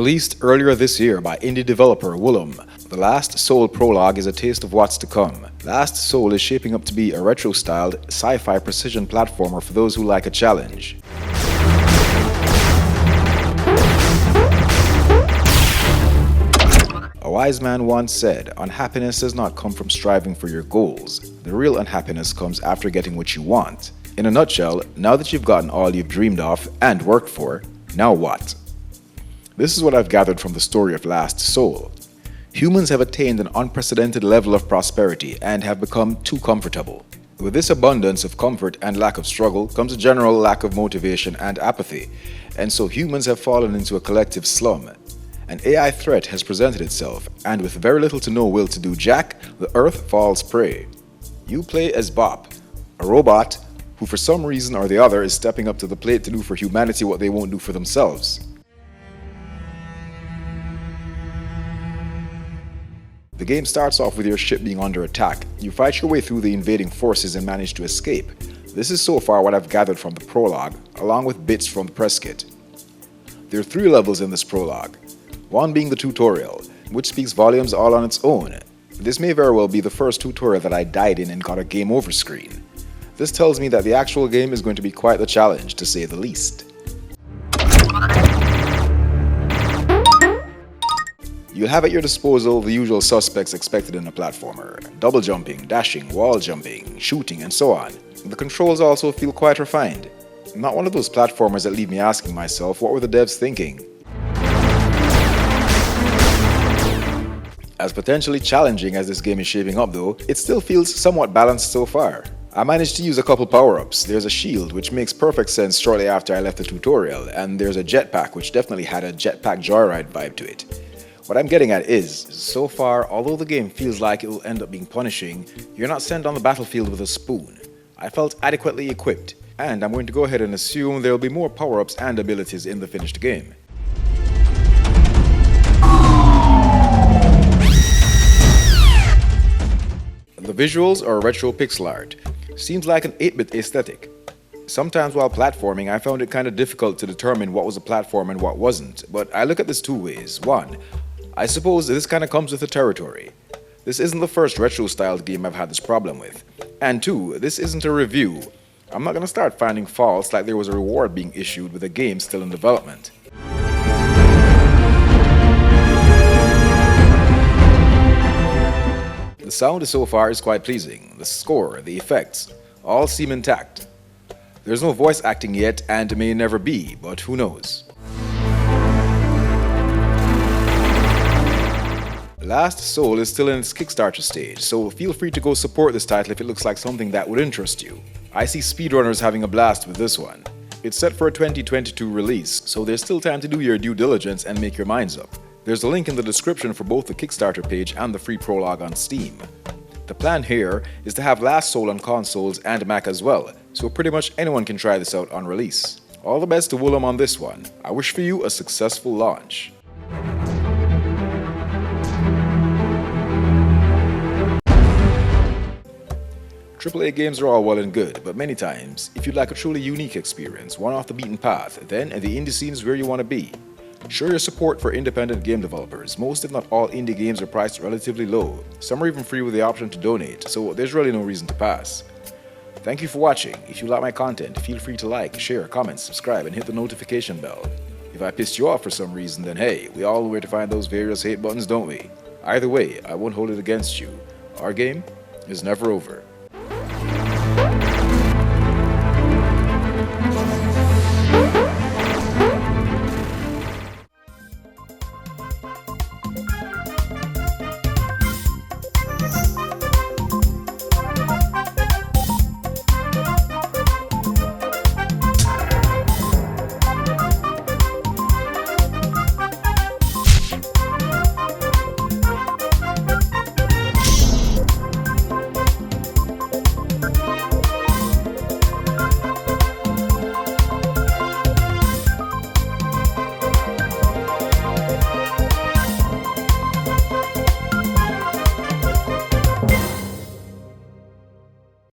Released earlier this year by indie developer Wulum, the Last Soul Prologue is a taste of what's to come. Last Soul is shaping up to be a retro-styled, sci-fi precision platformer for those who like a challenge. A wise man once said, "Unhappiness does not come from striving for your goals. The real unhappiness comes after getting what you want." In a nutshell, now that you've gotten all you've dreamed of and worked for, now what? This is what I've gathered from the story of Last Soul. Humans have attained an unprecedented level of prosperity and have become too comfortable. With this abundance of comfort and lack of struggle comes a general lack of motivation and apathy, and so humans have fallen into a collective slum. An AI threat has presented itself, and with very little to no will to do jack, the earth falls prey. You play as Bop, a robot who for some reason or the other is stepping up to the plate to do for humanity what they won't do for themselves. The game starts off with your ship being under attack. You fight your way through the invading forces and manage to escape. This is so far what I've gathered from the prologue, along with bits from the press kit. There are 3 levels in this prologue. One being the tutorial, which speaks volumes all on its own. This may very well be the first tutorial that I died in and got a game over screen. This tells me that the actual game is going to be quite the challenge, to say the least. You'll have at your disposal the usual suspects expected in a platformer: double jumping, dashing, wall jumping, shooting, and so on. The controls also feel quite refined. Not one of those platformers that leave me asking myself, what were the devs thinking? As potentially challenging as this game is shaping up though, it still feels somewhat balanced so far. I managed to use a couple power-ups. There's a shield, which makes perfect sense shortly after I left the tutorial, and there's a jetpack, which definitely had a jetpack joyride vibe to it. What I'm getting at is, so far, although the game feels like it will end up being punishing, you're not sent on the battlefield with a spoon. I felt adequately equipped, and I'm going to go ahead and assume there will be more power-ups and abilities in the finished game. The visuals are retro pixel art. Seems like an 8-bit aesthetic. Sometimes while platforming, I found it kind of difficult to determine what was a platform and what wasn't, but I look at this 2 ways. 1, I suppose this kind of comes with the territory. This isn't the first retro-styled game I've had this problem with. And 2, this isn't a review. I'm not going to start finding faults like there was a reward being issued with a game still in development. The sound so far is quite pleasing. The score, the effects, all seem intact. There's no voice acting yet and may never be, but who knows. Last Soul is still in its Kickstarter stage, so feel free to go support this title if it looks like something that would interest you. I see speedrunners having a blast with this one. It's set for a 2022 release, so there's still time to do your due diligence and make your minds up. There's a link in the description for both the Kickstarter page and the free prologue on Steam. The plan here is to have Last Soul on consoles and Mac as well, so pretty much anyone can try this out on release. All the best to Wulum on this one. I wish for you a successful launch. AAA games are all well and good, but many times, if you'd like a truly unique experience, one off the beaten path, then the indie scene is where you want to be. Show your support for independent game developers. Most if not all indie games are priced relatively low. Some are even free with the option to donate, so there's really no reason to pass. Thank you for watching. If you like my content, feel free to like, share, comment, subscribe, and hit the notification bell. If I pissed you off for some reason, then hey, we all know where to find those various hate buttons, don't we? Either way, I won't hold it against you. Our game is never over.